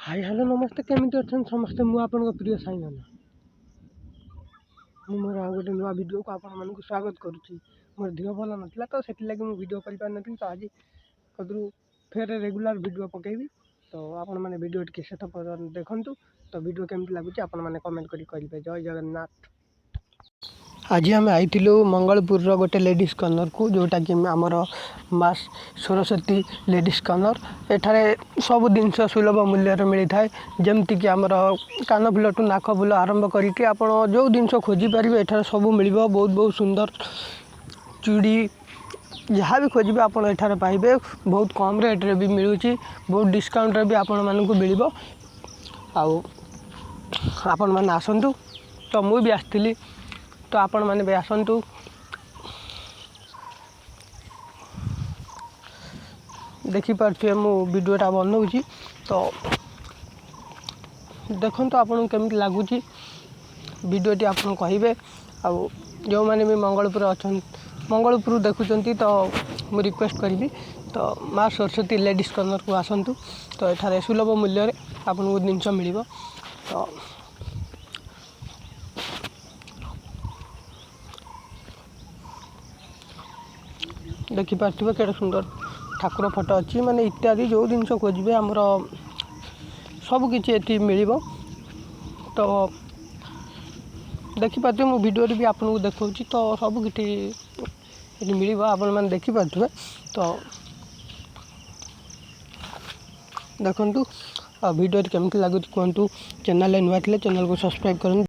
Hi hello नमस्ते केमी अच्छा समस्ते मुझे आपन प्रिय साई नाना मोर आ गए नुआ भिड को आपण स्वागत करुच्ची। मोर देह भल नाला तो से मुझे भिड कर पार तो आज कदू फेर रेगुलर भिड पकेबी तो आपण मैंने भिड टी शेष देखु तो भिड केमती लगुच आपने कमेंट करेंगे। जय जगन्नाथ। आज आम आई मंगलपुर गोटे लेडीज कर्नर को जोटा कि आमर माँ सरस्वती लेडीज कर्नर एठारे सब जिनस सुलभ मूल्य मिलता है जमती कि आमर कान फुल टू नाक फुल आरंभ करके आप जो जिनस खोजिपारे एठार सब मिल बहुत बहुत सुंदर चूड़ी जहाँ भी खोजे आप पाइबे बहुत कम रेट रे भी मिलूँ बहुत डिस्काउंट रे भी आपण मानक मिल आपण मैंने आसतु तो मुझे भी आसती तो आपण मैंने भी आसतु देखिपे मु वीडियोटा बनाऊँगी तो देखो आपन केमती लगुच वीडियोटी आप कहे आउ जो मैंने भी मंगलपुर अच्छा मंगलपुर देखुं तो मुझे रिक्वेस्ट करी तो माँ सरस्वती लेडीज कर्नर को आसतु तो एठार सुलभ मूल्य आपको जिनस मिल तो देखिपे केटे सुंदर ठाकुर फोटो अच्छी माने इत्यादि जो जिनस खोजे आमर सबकि मिल तो देखिपे मो वीडियो भी आपको देखा तो सबकि मिल आपण मैंने देखिपे तो देखु वीडियो केमती लगुच कहतु। चैनल नुआ चैनल को सब्सक्राइब करूँ।